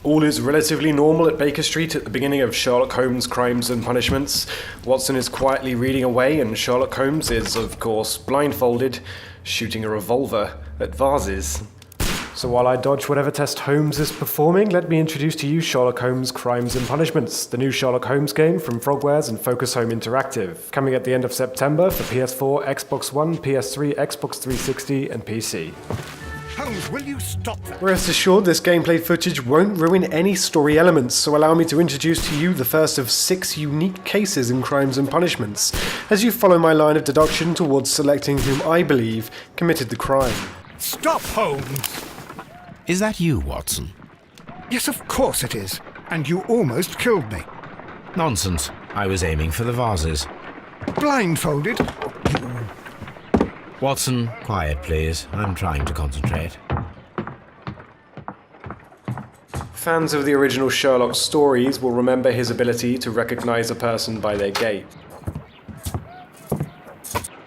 All is relatively normal at Baker Street at the beginning of Sherlock Holmes' Crimes and Punishments. Watson is quietly reading away, and Sherlock Holmes is, of course, blindfolded, shooting a revolver at vases. So while I dodge whatever test Holmes is performing, let me introduce to you Sherlock Holmes' Crimes and Punishments, the new Sherlock Holmes game from Frogwares and Focus Home Interactive, coming at the end of September for PS4, Xbox One, PS3, Xbox 360, and PC. Holmes, will you stop that? Rest assured, this gameplay footage won't ruin any story elements, so allow me to introduce to you the first of 6 unique cases in Crimes and Punishments, as you follow my line of deduction towards selecting whom I believe committed the crime. Stop, Holmes! Is that you, Watson? Yes, of course it is. And you almost killed me. Nonsense. I was aiming for the vases. Blindfolded? Watson, quiet please. I'm trying to concentrate. Fans of the original Sherlock stories will remember his ability to recognize a person by their gait.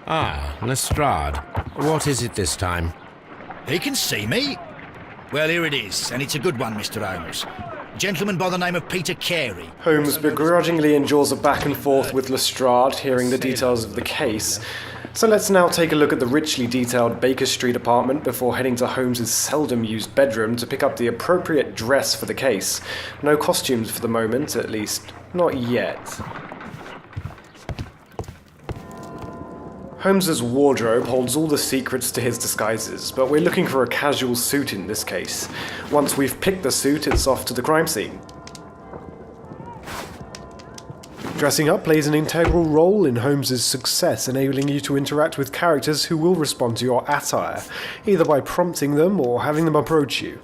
Ah, Lestrade. What is it this time? He can see me. Well, here it is, and it's a good one, Mr. Holmes. A gentleman by the name of Peter Carey. Holmes begrudgingly endures a back and forth with Lestrade, hearing the details of the case. So let's now take a look at the richly detailed Baker Street apartment before heading to Holmes' seldom used bedroom to pick up the appropriate dress for the case. No costumes for the moment, at least not yet. Holmes' wardrobe holds all the secrets to his disguises, but we're looking for a casual suit in this case. Once we've picked the suit, it's off to the crime scene. Dressing up plays an integral role in Holmes' success, enabling you to interact with characters who will respond to your attire, either by prompting them or having them approach you.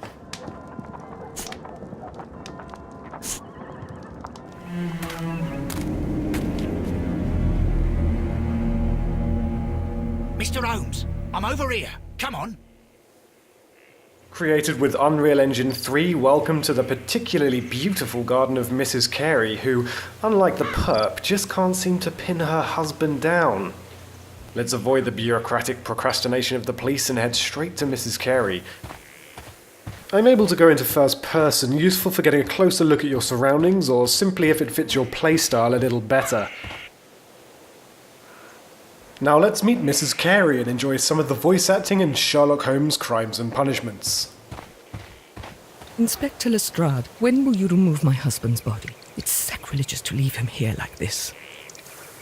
Mr. Holmes, I'm over here. Come on. Created with Unreal Engine 3, welcome to the particularly beautiful garden of Mrs. Carey, who, unlike the perp, just can't seem to pin her husband down. Let's avoid the bureaucratic procrastination of the police and head straight to Mrs. Carey. I'm able to go into first person, useful for getting a closer look at your surroundings, or simply if it fits your playstyle a little better. Now let's meet Mrs. Carey and enjoy some of the voice acting in Sherlock Holmes' Crimes and Punishments. Inspector Lestrade, when will you remove my husband's body? It's sacrilegious to leave him here like this.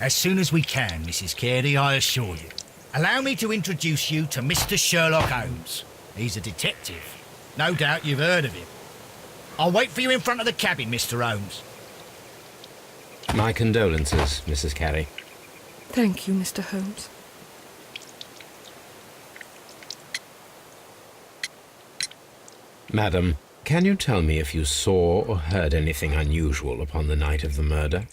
As soon as we can, Mrs. Carey, I assure you. Allow me to introduce you to Mr. Sherlock Holmes. He's a detective. No doubt you've heard of him. I'll wait for you in front of the cabin, Mr. Holmes. My condolences, Mrs. Carey. Thank you, Mr. Holmes. Madam, can you tell me if you saw or heard anything unusual upon the night of the murder?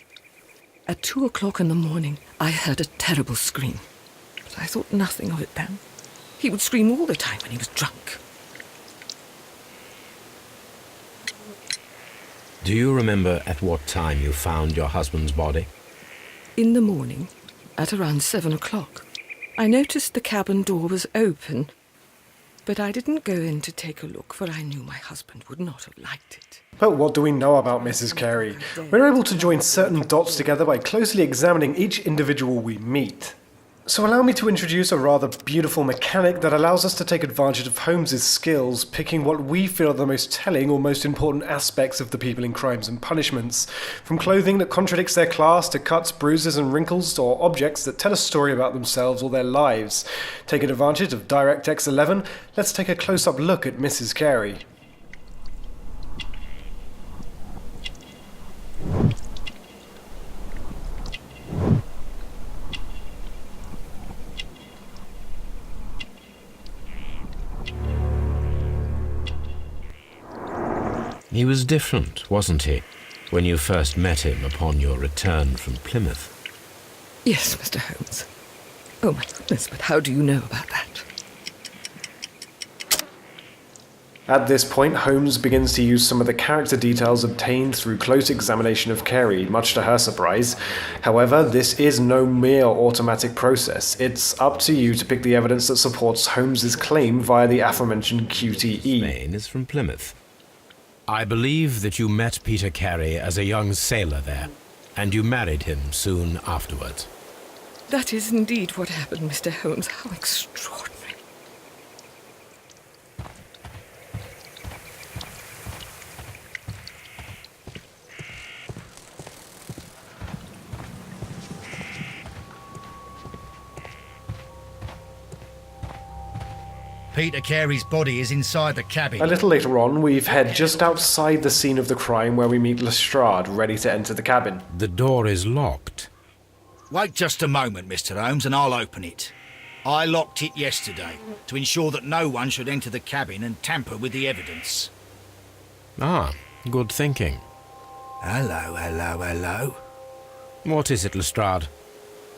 At 2 o'clock in the morning, I heard a terrible scream. But I thought nothing of it then. He would scream all the time when he was drunk. Do you remember at what time you found your husband's body? In the morning, at around 7 o'clock, I noticed the cabin door was open, but I didn't go in to take a look, for I knew my husband would not have liked it. But what do we know about Mrs. Carey? We're able to join certain dots together by closely examining each individual we meet. So allow me to introduce a rather beautiful mechanic that allows us to take advantage of Holmes' skills, picking what we feel are the most telling or most important aspects of the people in Crimes and Punishments. From clothing that contradicts their class to cuts, bruises and wrinkles, or objects that tell a story about themselves or their lives. Taking advantage of DirectX 11, let's take a close-up look at Mrs. Carey. He was different, wasn't he, when you first met him upon your return from Plymouth? Yes, Mr. Holmes. Oh, my goodness, but how do you know about that? At this point, Holmes begins to use some of the character details obtained through close examination of Carey, much to her surprise. However, this is no mere automatic process. It's up to you to pick the evidence that supports Holmes' claim via the aforementioned QTE. Spain is from Plymouth. I believe that you met Peter Carey as a young sailor there, and you married him soon afterwards. That is indeed what happened, Mr. Holmes. How extraordinary. Peter Carey's body is inside the cabin. A little later on, we head just outside the scene of the crime where we meet Lestrade, ready to enter the cabin. The door is locked. Wait just a moment, Mr. Holmes, and I'll open it. I locked it yesterday to ensure that no one should enter the cabin and tamper with the evidence. Ah, good thinking. Hello. What is it, Lestrade?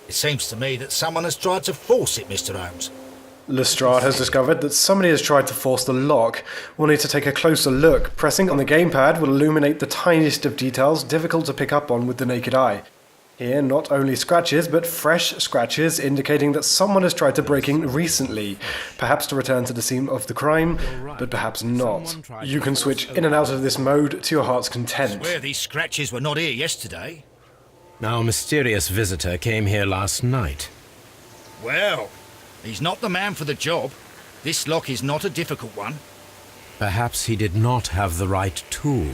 It seems to me that someone has tried to force it, Mr. Holmes. Lestrade has discovered that somebody has tried to force the lock. We'll need to take a closer look. Pressing on the gamepad will illuminate the tiniest of details difficult to pick up on with the naked eye. Here, not only scratches, but fresh scratches indicating that someone has tried to break in recently, perhaps to return to the scene of the crime, but perhaps not. You can switch in and out of this mode to your heart's content. I swear these scratches were not here yesterday. Our mysterious visitor came here last night. Well, he's not the man for the job. This lock is not a difficult one. Perhaps he did not have the right tool.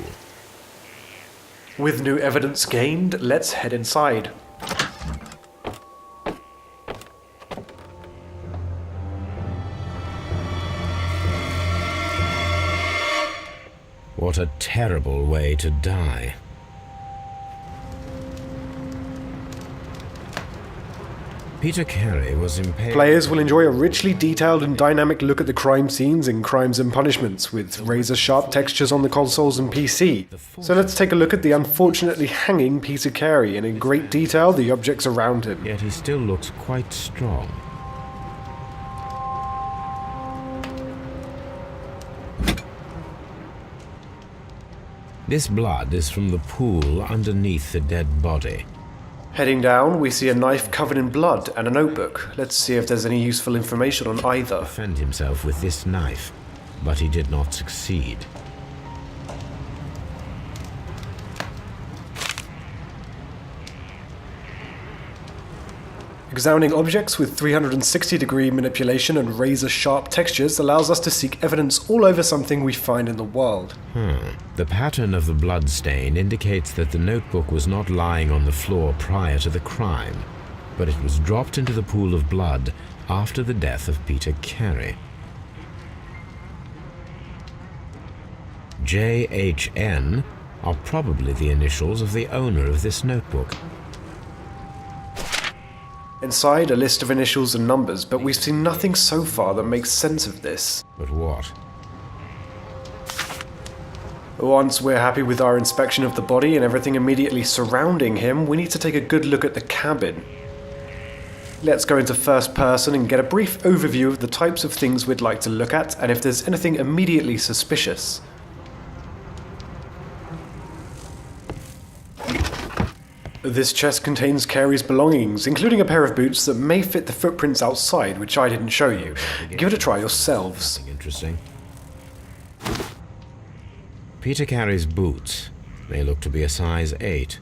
With new evidence gained, let's head inside. What a terrible way to die. Peter Carey was impaled. Players will enjoy a richly detailed and dynamic look at the crime scenes in Crimes and Punishments, with razor-sharp textures on the consoles and PC. So let's take a look at the unfortunately hanging Peter Carey, and in great detail the objects around him. Yet he still looks quite strong. This blood is from the pool underneath the dead body. Heading down, we see a knife covered in blood and a notebook. Let's see if there's any useful information on either. Defend himself with this knife, but he did not succeed. Examining objects with 360-degree manipulation and razor-sharp textures allows us to seek evidence all over something we find in the world. The pattern of the blood stain indicates that the notebook was not lying on the floor prior to the crime, but it was dropped into the pool of blood after the death of Peter Carey. JHN are probably the initials of the owner of this notebook. Inside, a list of initials and numbers, but we've seen nothing so far that makes sense of this. But what? Once we're happy with our inspection of the body and everything immediately surrounding him, we need to take a good look at the cabin. Let's go into first person and get a brief overview of the types of things we'd like to look at and if there's anything immediately suspicious. This chest contains Carey's belongings, including a pair of boots that may fit the footprints outside, which I didn't show you. Give it a try yourselves. Interesting. Peter Carey's boots. They look to be a size 8.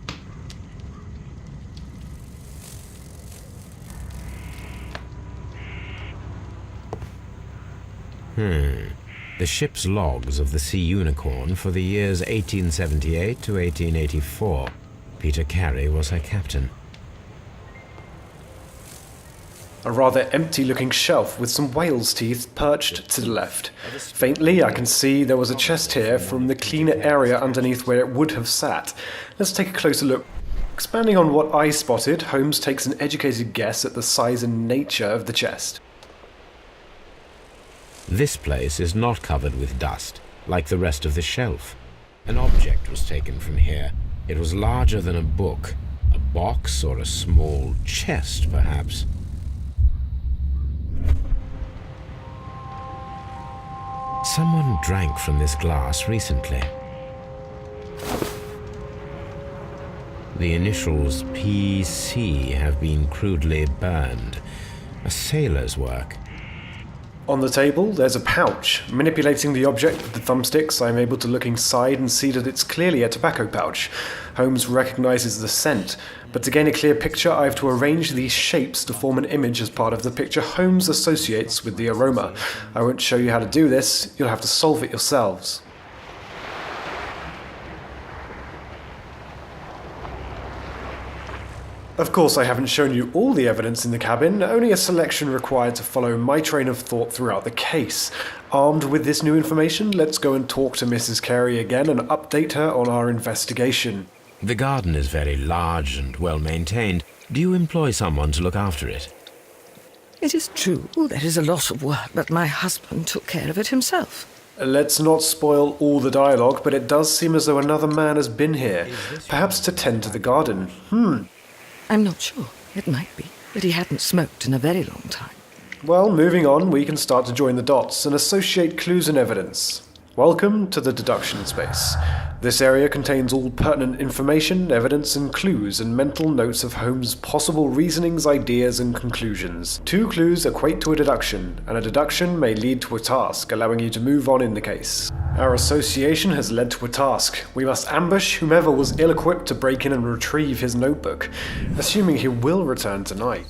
The ship's logs of the Sea Unicorn for the years 1878 to 1884. Peter Carey was her captain. A rather empty-looking shelf with some whale's teeth perched to the left. Faintly, I can see there was a chest here from the cleaner area underneath where it would have sat. Let's take a closer look. Expanding on what I spotted, Holmes takes an educated guess at the size and nature of the chest. This place is not covered with dust, like the rest of the shelf. An object was taken from here. It was larger than a book, a box or a small chest, perhaps. Someone drank from this glass recently. The initials PC have been crudely burned. A sailor's work. On the table, there's a pouch. Manipulating the object with the thumbsticks, I'm able to look inside and see that it's clearly a tobacco pouch. Holmes recognizes the scent, but to gain a clear picture, I have to arrange these shapes to form an image as part of the picture Holmes associates with the aroma. I won't show you how to do this, you'll have to solve it yourselves. Of course, I haven't shown you all the evidence in the cabin, only a selection required to follow my train of thought throughout the case. Armed with this new information, let's go and talk to Mrs. Carey again and update her on our investigation. The garden is very large and well maintained. Do you employ someone to look after it? It is true, there is a lot of work, but my husband took care of it himself. Let's not spoil all the dialogue, but it does seem as though another man has been here, perhaps to tend to the garden. I'm not sure. It might be, but he hadn't smoked in a very long time. Well, moving on, we can start to join the dots and associate clues and evidence. Welcome to the deduction space. This area contains all pertinent information, evidence and clues, and mental notes of Holmes' possible reasonings, ideas and conclusions. 2 clues equate to a deduction, and a deduction may lead to a task, allowing you to move on in the case. Our association has led to a task. We must ambush whomever was ill-equipped to break in and retrieve his notebook, assuming he will return tonight.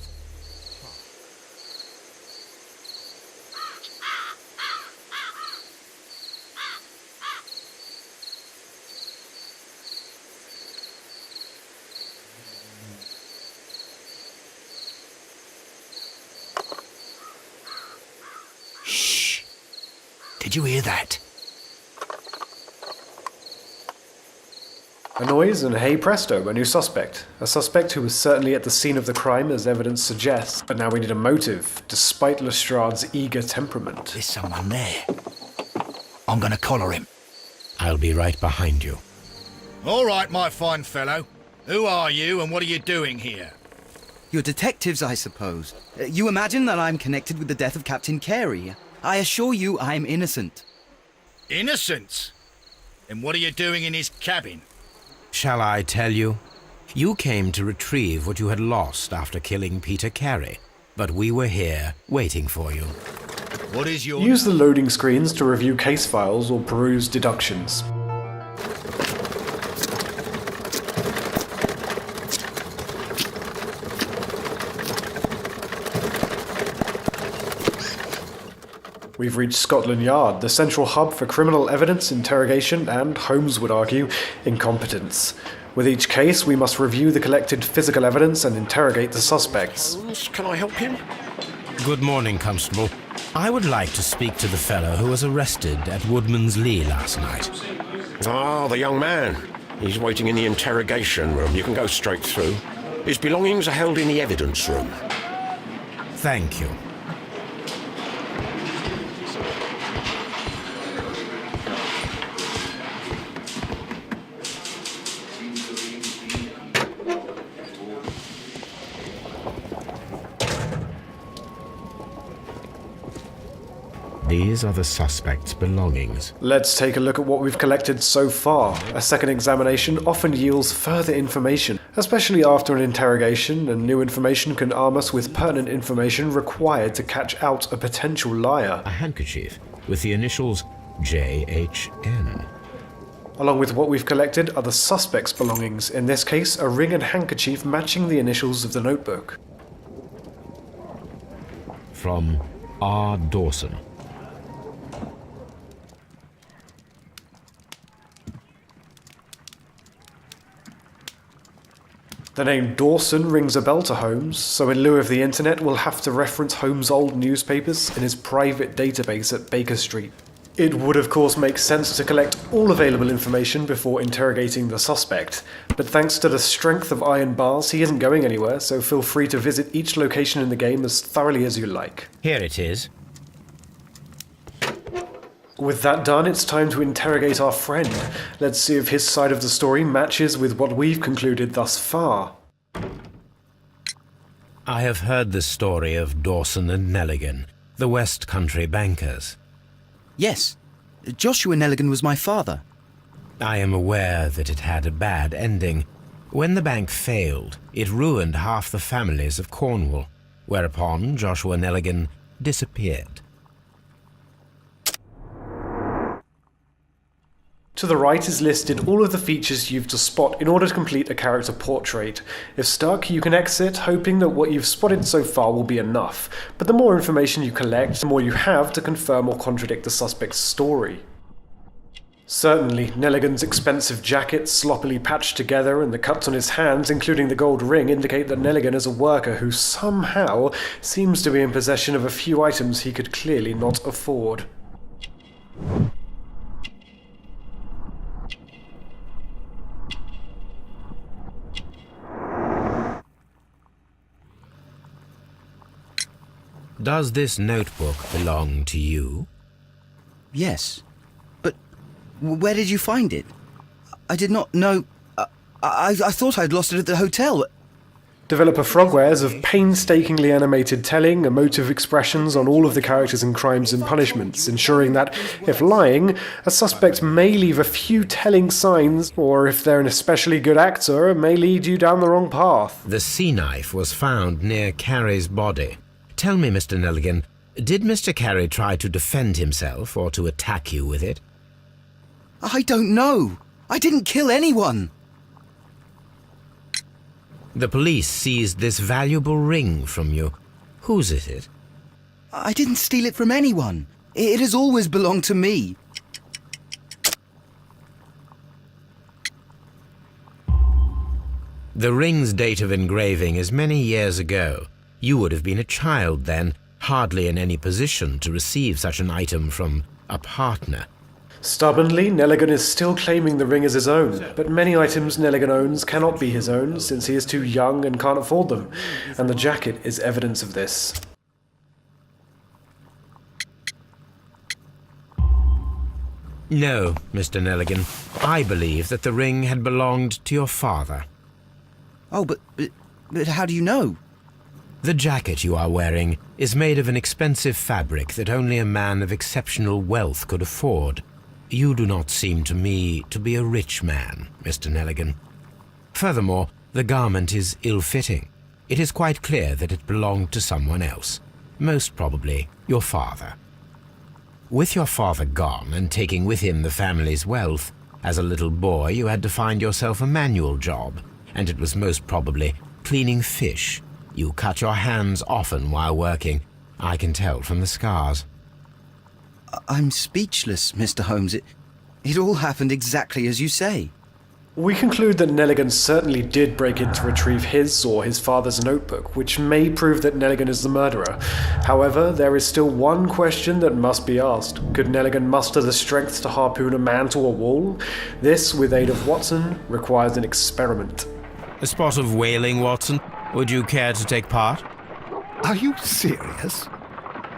Did you hear that? A noise, and hey presto, a new suspect. A suspect who was certainly at the scene of the crime, as evidence suggests, but now we need a motive, despite Lestrade's eager temperament. There's someone there. I'm gonna collar him. I'll be right behind you. All right, my fine fellow. Who are you and what are you doing here? You're detectives, I suppose. You imagine that I'm connected with the death of Captain Carey. I assure you I'm innocent. Innocent? And what are you doing in his cabin? Shall I tell you? You came to retrieve what you had lost after killing Peter Carey, but we were here waiting for you. What is your... Use the loading screens to review case files or peruse deductions. We've reached Scotland Yard, the central hub for criminal evidence, interrogation, and, Holmes would argue, incompetence. With each case, we must review the collected physical evidence and interrogate the suspects. Can I help him? Good morning, Constable. I would like to speak to the fellow who was arrested at Woodman's Lee last night. Ah, the young man. He's waiting in the interrogation room. You can go straight through. His belongings are held in the evidence room. Thank you. These are the suspect's belongings. Let's take a look at what we've collected so far. A second examination often yields further information, especially after an interrogation, and new information can arm us with pertinent information required to catch out a potential liar. A handkerchief with the initials JHN. Along with what we've collected are the suspect's belongings, in this case a ring and handkerchief matching the initials of the notebook. From R. Dawson. The name Dawson rings a bell to Holmes, so in lieu of the internet we'll have to reference Holmes' old newspapers in his private database at Baker Street. It would of course make sense to collect all available information before interrogating the suspect, but thanks to the strength of iron bars he isn't going anywhere, so feel free to visit each location in the game as thoroughly as you like. Here it is. With that done, it's time to interrogate our friend. Let's see if his side of the story matches with what we've concluded thus far. I have heard the story of Dawson and Nelligan, the West Country bankers. Yes, Joshua Nelligan was my father. I am aware that it had a bad ending. When the bank failed, it ruined half the families of Cornwall, whereupon Joshua Nelligan disappeared. To the right is listed all of the features you've to spot in order to complete a character portrait. If stuck, you can exit, hoping that what you've spotted so far will be enough, but the more information you collect, the more you have to confirm or contradict the suspect's story. Certainly, Nelligan's expensive jacket, sloppily patched together, and the cuts on his hands, including the gold ring, indicate that Nelligan is a worker who somehow seems to be in possession of a few items he could clearly not afford. Does this notebook belong to you? Yes. But where did you find it? I did not know... I thought I'd lost it at the hotel. Developer Frogwares have painstakingly animated telling, emotive expressions on all of the characters in Crimes and Punishments, ensuring that, if lying, a suspect may leave a few telling signs, or if they're an especially good actor, may lead you down the wrong path. The sea knife was found near Carey's body. Tell me, Mr. Nelligan, did Mr. Carey try to defend himself or to attack you with it? I don't know. I didn't kill anyone. The police seized this valuable ring from you. Whose is it? I didn't steal it from anyone. It has always belonged to me. The ring's date of engraving is many years ago. You would have been a child then, hardly in any position to receive such an item from a partner. Stubbornly, Nelligan is still claiming the ring as his own, but many items Nelligan owns cannot be his own since he is too young and can't afford them, and the jacket is evidence of this. No, Mr. Nelligan. I believe that the ring had belonged to your father. Oh, but how do you know? The jacket you are wearing is made of an expensive fabric that only a man of exceptional wealth could afford. You do not seem to me to be a rich man, Mr. Nelligan. Furthermore, the garment is ill-fitting. It is quite clear that it belonged to someone else, most probably your father. With your father gone and taking with him the family's wealth, as a little boy you had to find yourself a manual job, and it was most probably cleaning fish. You cut your hands often while working. I can tell from the scars. I'm speechless, Mr. Holmes. It all happened exactly as you say. We conclude that Nelligan certainly did break in to retrieve his or his father's notebook, which may prove that Nelligan is the murderer. However, there is still one question that must be asked. Could Nelligan muster the strength to harpoon a man to a wall? This, with aid of Watson, requires an experiment. A spot of whaling, Watson? Would you care to take part? Are you serious?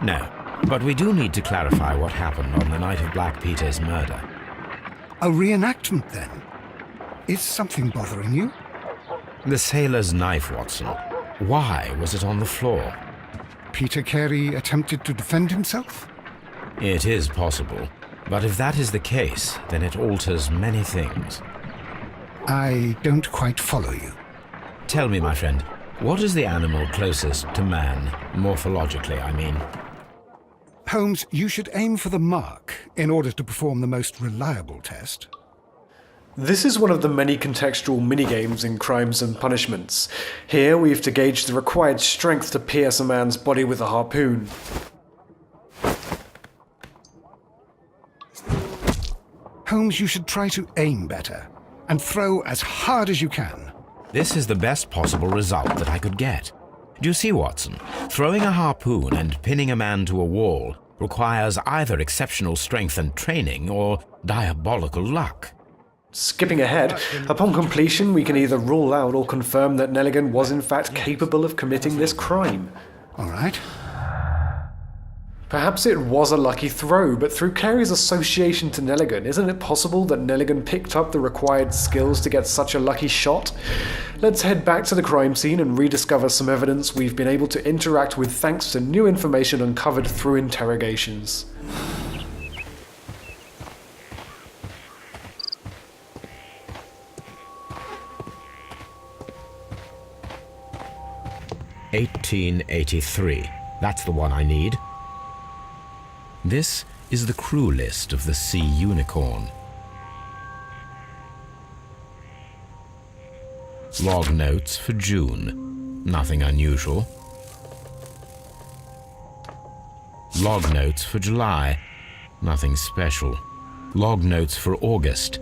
No, but we do need to clarify what happened on the night of Black Peter's murder. A reenactment, then? Is something bothering you? The sailor's knife, Watson. Why was it on the floor? Peter Carey attempted to defend himself? It is possible, but if that is the case, then it alters many things. I don't quite follow you. Tell me, my friend, what is the animal closest to man, morphologically, I mean? Holmes, you should aim for the mark in order to perform the most reliable test. This is one of the many contextual minigames in Crimes and Punishments. Here we have to gauge the required strength to pierce a man's body with a harpoon. Holmes, you should try to aim better and throw as hard as you can. This is the best possible result that I could get. Do you see, Watson? Throwing a harpoon and pinning a man to a wall requires either exceptional strength and training or diabolical luck. Skipping ahead, upon completion we can either rule out or confirm that Nelligan was in fact capable of committing this crime. All right. Perhaps it was a lucky throw, but through Carey's association to Nelligan, isn't it possible that Nelligan picked up the required skills to get such a lucky shot? Let's head back to the crime scene and rediscover some evidence we've been able to interact with thanks to new information uncovered through interrogations. "1883. That's the one I need. This is the crew list of the Sea Unicorn. Log notes for June. Nothing unusual. Log notes for July. Nothing special. Log notes for August.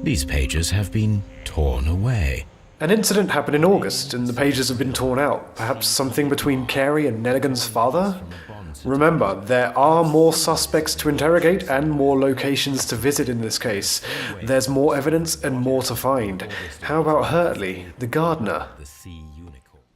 These pages have been torn away. An incident happened in August, and the pages have been torn out. Perhaps something between Carey and Nelligan's father? Remember, there are more suspects to interrogate and more locations to visit in this case. There's more evidence and more to find. How about Hurtley, the gardener?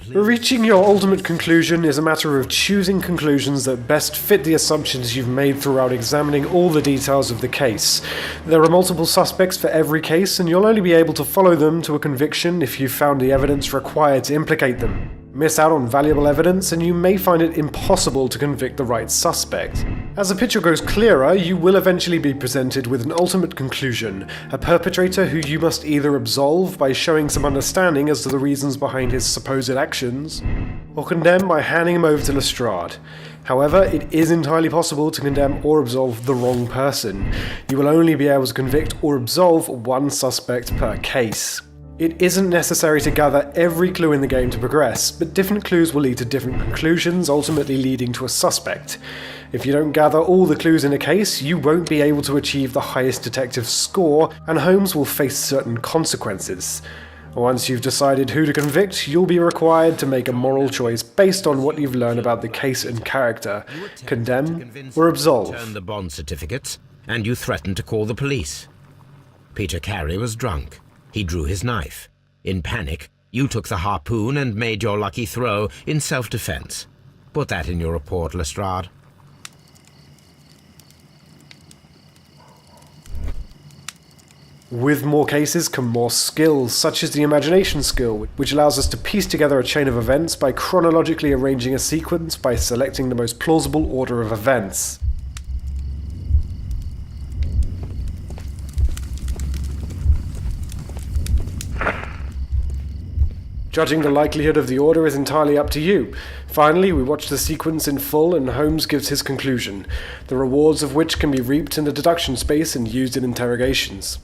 Reaching your ultimate conclusion is a matter of choosing conclusions that best fit the assumptions you've made throughout examining all the details of the case. There are multiple suspects for every case, and you'll only be able to follow them to a conviction if you've found the evidence required to implicate them. Miss out on valuable evidence, and you may find it impossible to convict the right suspect. As the picture grows clearer, you will eventually be presented with an ultimate conclusion, a perpetrator who you must either absolve by showing some understanding as to the reasons behind his supposed actions, or condemn by handing him over to Lestrade. However, it is entirely possible to condemn or absolve the wrong person. You will only be able to convict or absolve one suspect per case. It isn't necessary to gather every clue in the game to progress, but different clues will lead to different conclusions, ultimately leading to a suspect. If you don't gather all the clues in a case, you won't be able to achieve the highest detective score, and Holmes will face certain consequences. Once you've decided who to convict, you'll be required to make a moral choice based on what you've learned about the case and character. Condemn or absolve. Turn the bond certificates, and you threatened to call the police. Peter Carey was drunk. He drew his knife. In panic, you took the harpoon and made your lucky throw in self-defense. Put that in your report, Lestrade. With more cases come more skills, such as the imagination skill, which allows us to piece together a chain of events by chronologically arranging a sequence by selecting the most plausible order of events. Judging the likelihood of the order is entirely up to you. Finally, we watch the sequence in full and Holmes gives his conclusion, the rewards of which can be reaped in the deduction space and used in interrogations.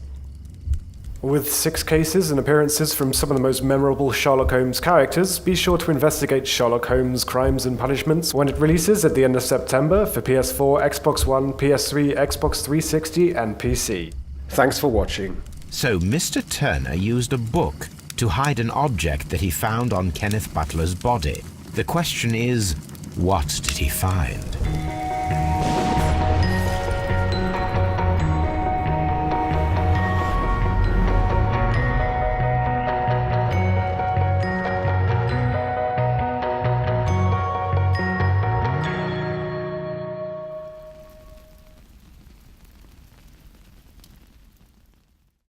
With 6 cases and appearances from some of the most memorable Sherlock Holmes characters, be sure to investigate Sherlock Holmes Crimes and Punishments when it releases at the end of September for PS4, Xbox One, PS3, Xbox 360 and PC. Thanks for watching. So Mr. Turner used a book to hide an object that he found on Kenneth Butler's body. The question is, what did he find?